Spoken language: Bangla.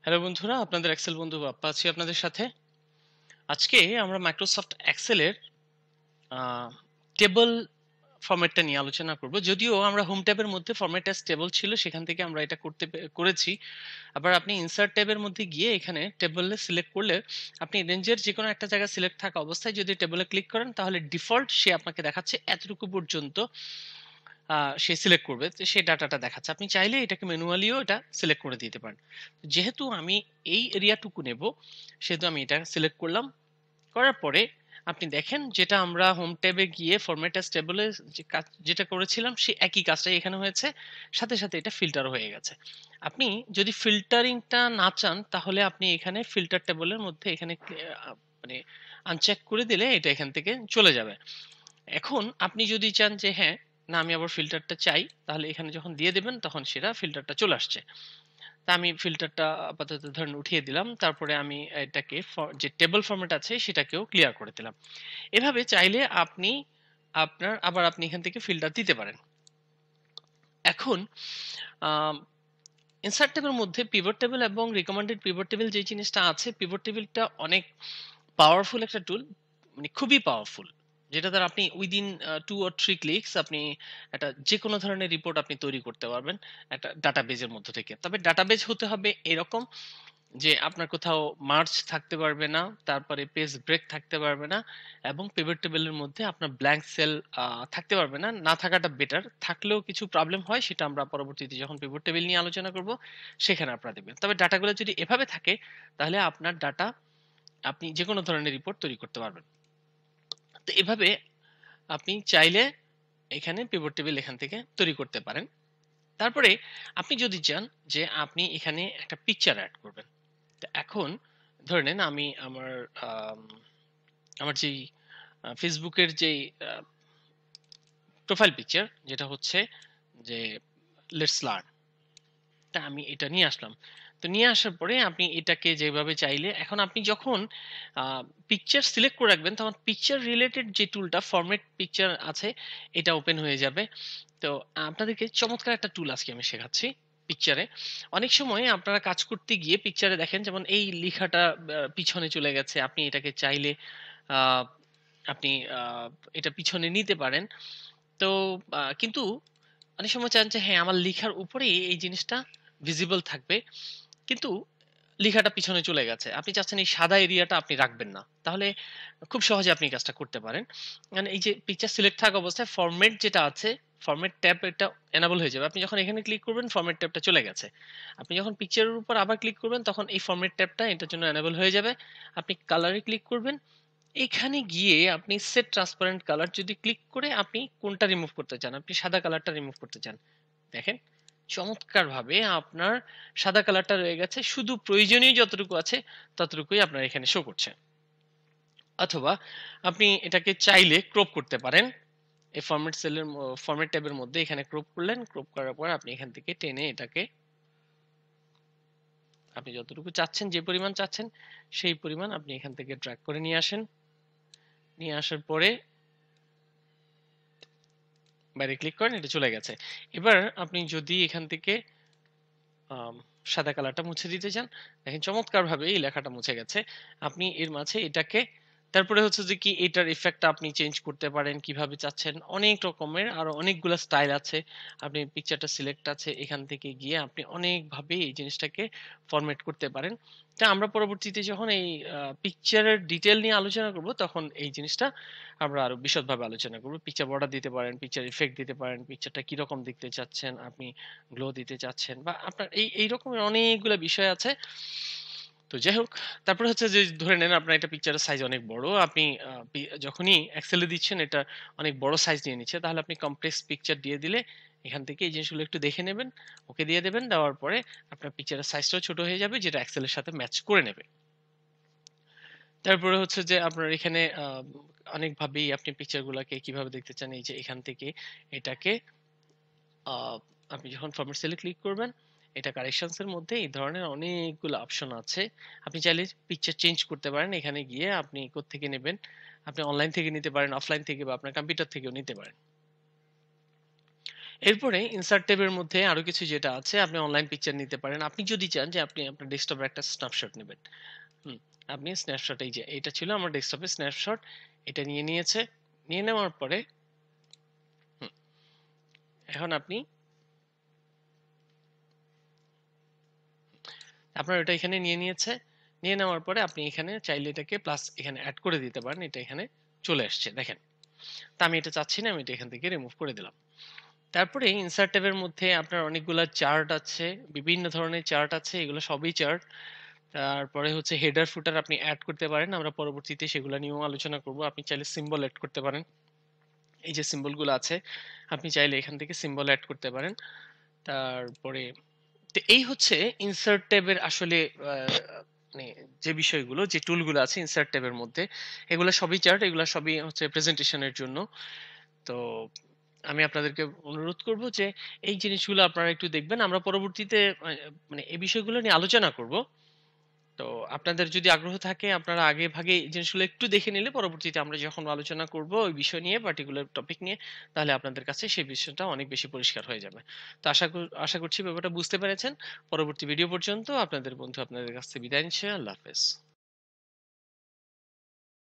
হ্যালো বন্ধুরা, আপনাদের এক্সেল বন্ধু বাপ্পা আছি আপনাদের সাথে। আজকে আমরা মাইক্রোসফট এক্সেলের টেবল ফরম্যাটটা নিয়ে আলোচনা করব। যদিও আমরা হোম ট্যাবের মধ্যে ফরম্যাট অ্যাজ টেবল ছিল, সেখান থেকে আমরা এটা করেছি। আবার আপনি ইনসার্ট ট্যাবের মধ্যে গিয়ে এখানে টেবলে সিলেক্ট করলে আপনি রেঞ্জের যে কোনো একটা জায়গায় সিলেক্ট থাকা অবস্থায় যদি টেবলে ক্লিক করেন, তাহলে ডিফল্ট সে আপনাকে দেখাচ্ছে এতটুকু পর্যন্ত সে সিলেক্ট করবে, তো সেই ডাটাটা দেখাচ্ছে। আপনি চাইলে এটাকে ম্যানুয়ালিও এটা সিলেক্ট করে দিতে পারেন। যেহেতু আমি এই এরিয়াটুকু নেব, সেহেতু আমি এটা সিলেক্ট করলাম। করার পরে আপনি দেখেন, যেটা আমরা হোম ট্যাবে গিয়ে ফরম্যাট অ্যাজ টেবলে যে কাজ যেটা করেছিলাম, সে একই কাজটাই এখানে হয়েছে। সাথে সাথে এটা ফিল্টার হয়ে গেছে। আপনি যদি ফিল্টারিংটা না চান, তাহলে আপনি এখানে ফিল্টার টেবলের মধ্যে এখানে মানে আনচেক করে দিলে এটা এখান থেকে চলে যাবে। এখন আপনি যদি চান যে হ্যাঁ, না আমি আবার ফিল্টারটা চাই, তাহলে এখানে যখন দিয়ে দেবেন তখন সেটা ফিল্টারটা চলে আসছে। তা আমি ফিল্টারটা আপাতত ধরেন উঠিয়ে দিলাম। তারপরে আমি এটাকে যে টেবল ফরম্যাট আছে সেটাকেও ক্লিয়ার করে দিলাম। এভাবে চাইলে আপনি আপনি এখান থেকে ফিল্টার দিতে পারেন। এখন ইনসার্ট টেবিলের মধ্যে পিভট টেবিল এবং রিকমেন্ডেড পিভট টেবিল যে জিনিসটা আছে, পিভট টেবিলটা অনেক পাওয়ারফুল একটা টুল, মানে খুবই পাওয়ারফুল। যেটা দ্বারা আপনি উইদিন 2 or 3 ক্লিকস আপনি একটা যে কোনো ধরনের রিপোর্ট আপনি তৈরি করতে পারবেন একটা ডাটাবেজের মধ্য থেকে। তবে ডাটাবেজ হতে হবে এরকম যে আপনার কোথাও মার্জ থাকতে পারবে না, তারপরে পেজ ব্রেক থাকতে পারবে না, এবং পিভট টেবিলের মধ্যে আপনার ব্ল্যাঙ্ক সেল থাকতে পারবে না। না থাকাটা বেটার। থাকলেও কিছু প্রবলেম হয়, সেটা আমরা পরবর্তীতে যখন পিভট টেবিল নিয়ে আলোচনা করব সেখানে আপনারা দেখবেন। তবে ডাটাগুলো যদি এভাবে থাকে, তাহলে আপনার ডাটা আপনি যে কোনো ধরনের রিপোর্ট তৈরি করতে পারবেন। তো এভাবে আপনি চাইলে এখানে পিভট টেবিল এখান থেকে তৈরি করতে পারেন। তারপরে আপনি যদি চান যে আপনি এখানে একটা পিকচার অ্যাড করবেন, তো এখন ধরে নেন আমি আম, আমার যেই ফেসবুকের যেই প্রোফাইল পিকচার, যেটা হচ্ছে যে লেটস লার্ন, তা আমি এটা নিয়ে আসলাম। তো নিয়ে আসার পরে আপনি এটাকে যেভাবে চাইলে, এখন আপনি যখন পিকচার সিলেক্ট করে রাখবেন, তখন পিকচার রিলেটেড যে টুলটা ফরম্যাট পিকচার আছে, এটা ওপেন হয়ে যাবে। তো আপনাদেরকে চমৎকার একটা টুল আজকে আমি শেখাচ্ছি পিকচারে। অনেক সময় আপনারা কাজ করতে গিয়ে পিকচারে দেখেন যেমন এই লেখাটা পিছনে চলে গেছে, আপনি এটাকে চাইলে আহ, আপনি এটা পিছনে নিতে পারেন। তো কিন্তু অনেক সময় চান যে হ্যাঁ, আমার লেখার উপরে এই জিনিসটা ভিজিবল থাকবে, কিন্তু লেখাটা পিছনে চলে গেছে। আপনি চাচ্ছেন এই সাদা এরিয়াটা আপনি রাখবেন না। তাহলে খুব সহজে আপনি এই কাজটা করতে পারেন। মানে এই যে পিকচার সিলেক্ট থাকা অবস্থায় ফরম্যাট যেটা আছে, ফরম্যাট ট্যাব এটা এনাবল হয়ে যাবে। আপনি যখন এখানে ক্লিক করবেন, ফরম্যাট ট্যাবটা চলে গেছে। আপনি যখন পিকচারের উপর আবার ক্লিক করবেন, তখন এই ফরম্যাট ট্যাবটা এটার জন্য এনাবল হয়ে যাবে। আপনি কালারে ক্লিক করবেন। এখানে গিয়ে আপনি সেট ট্রান্সপারেন্ট কালার যদি ক্লিক করে আপনি কোনটা রিমুভ করতে চান, আপনি সাদা কালারটা রিমুভ করতে চান, দেখেন চমৎকারভাবে আপনার সাদা কালারটা রয়ে গেছে। শুধু প্রয়োজনীয় যতটুকু আছে ততটুকুই আপনার এখানে শো করছে। অথবা আপনি এটাকে চাইলে ক্রপ করতে পারেন। এই ফরম্যাট ট্যাবের মধ্যে এখানে ক্রপ করলেন। ক্রপ করার পর আপনি এখান থেকে টেনে এটাকে আপনি যতটুকু চাচ্ছেন, যে পরিমাণ চাচ্ছেন সেই পরিমাণ আপনি এখান থেকে ড্র্যাগ করে নিয়ে আসেন। নিয়ে আসার পরে বাইরে ক্লিক করেন, এটা চলে গেছে। এবার আপনি যদি এখান থেকে আম, সাদা কালারটা মুছে দিতে চান, দেখেন চমৎকার ভাবে এই লেখাটা মুছে গেছে। আপনি এর মাঝে এটাকে, তারপরে হচ্ছে যে কি এটার ইফেক্টটা আপনি চেঞ্জ করতে পারেন কিভাবে চাচ্ছেন, অনেক রকমের আরো অনেকগুলো স্টাইল আছে। আপনি পিকচারটা সিলেক্ট আছে, এখান থেকে গিয়ে আপনি অনেকভাবে এই জিনিসটাকে ফরম্যাট করতে পারেন। তা আমরা পরবর্তীতে যখন এই পিকচারের ডিটেল নিয়ে আলোচনা করব, তখন এই জিনিসটা আমরা আরো বিশদভাবে আলোচনা করব। পিকচার বর্ডার দিতে পারেন, পিকচার ইফেক্ট দিতে পারেন, পিকচারটা কিরকম দেখতে চাচ্ছেন আপনি, গ্লো দিতে চাচ্ছেন, বা আপনার এই রকমের অনেকগুলো বিষয় আছে। তো যাই হোক, তারপরে হচ্ছে যে ধরে নেন আপনার একটা পিকচারের সাইজ অনেক বড়, আপনি যখনই এক্সেলে দিচ্ছেন এটা অনেক বড় সাইজ নিয়ে নিচ্ছে, তাহলে আপনি কমপ্লেক্স পিকচার দিয়ে দিলে এখান থেকে এই জিনিসগুলো একটু দেখে নেবেন, ওকে দিয়ে দেবেন। দেওয়ার পরে আপনার পিকচারের সাইজটাও ছোট হয়ে যাবে, যেটা এক্সেলের সাথে ম্যাচ করে নেবে। তারপরে হচ্ছে যে আপনার এখানে অনেকভাবেই আপনি পিকচারগুলোকে কিভাবে দেখতে চান, এই যে এখান থেকে এটাকে আহ, আপনি যখন ফরম্যাট সেলে ক্লিক করবেন, এটা কারেকশনস এর মধ্যে এই ধরনের অনেকগুলো অপশন আছে। আপনি চাইলে পিকচার চেঞ্জ করতে পারেন। এখানে গিয়ে আপনি কোত্থেকে নেবেন, আপনি অনলাইন থেকে নিতে পারেন, অফলাইন থেকে, বা আপনার কম্পিউটার থেকেও নিতে পারেন। এরপরে ইনসার্ট ট্যাবের মধ্যে আরো কিছু যেটা আছে, আপনি অনলাইন পিকচার নিতে পারেন। আপনি যদি চান যে আপনি আপনার ডেস্কটপের একটা স্ন্যাপশট নেবেন। হুম, আপনি স্ন্যাপশট, এই যে এটা ছিল আমার ডেস্কটপের স্ন্যাপশট, এটা নিয়ে নিয়েছে। নিয়ে নেওয়ার পরে হুম, এখন আপনি আপনার ওটা এখানে নিয়ে নিয়েছে। নিয়ে নেওয়ার পরে আপনি এখানে চাইলে এটাকে প্লাস এখানে অ্যাড করে দিতে পারেন। এটা এখানে চলে আসছে দেখেন। তা আমি এটা চাচ্ছি না, আমি এটা এখান থেকে রিমুভ করে দিলাম। তারপরে ইনসার্ট ট্যাবের মধ্যে আপনার অনেকগুলা চার্ট আছে, বিভিন্ন ধরনের চার্ট আছে, এগুলো সবই চার্ট। তারপরে হচ্ছে হেডার ফুটার আপনি অ্যাড করতে পারেন, আমরা পরবর্তীতে সেগুলো নিয়েও আলোচনা করব। আপনি চাইলে সিম্বল অ্যাড করতে পারেন, এই যে সিম্বলগুলো আছে আপনি চাইলে এখান থেকে সিম্বল অ্যাড করতে পারেন। তারপরে তো এই হচ্ছে ইনসার্ট ট্যাবের আসলে মানে যে বিষয়গুলো, যে টুলগুলো আছে ইনসার্ট ট্যাবের মধ্যে, এগুলো সবই চার্ট, এগুলো সবই হচ্ছে প্রেজেন্টেশনের জন্য। তো আমি আপনাদেরকে অনুরোধ করব যে এই জিনিসগুলো আপনারা একটু দেখবেন। আমরা পরবর্তীতে মানে এই বিষয়গুলো নিয়ে আলোচনা করব। তো আপনাদের যদি আগ্রহ থাকে আপনারা আগে ভাগে এই জিনিসগুলো একটু দেখে নিলে পরবর্তীতে আমরা যখন আলোচনা করব ওই বিষয় নিয়ে, পার্টিকুলার টপিক নিয়ে, তাহলে আপনাদের কাছে সেই বিষয়টা অনেক বেশি পরিষ্কার হয়ে যাবে। তো আশা করছি ব্যাপারটা বুঝতে পেরেছেন। পরবর্তী ভিডিও পর্যন্ত আপনাদের বন্ধু আপনাদের কাছ থেকে বিদায় নিচ্ছে। আল্লাহ হাফেজ।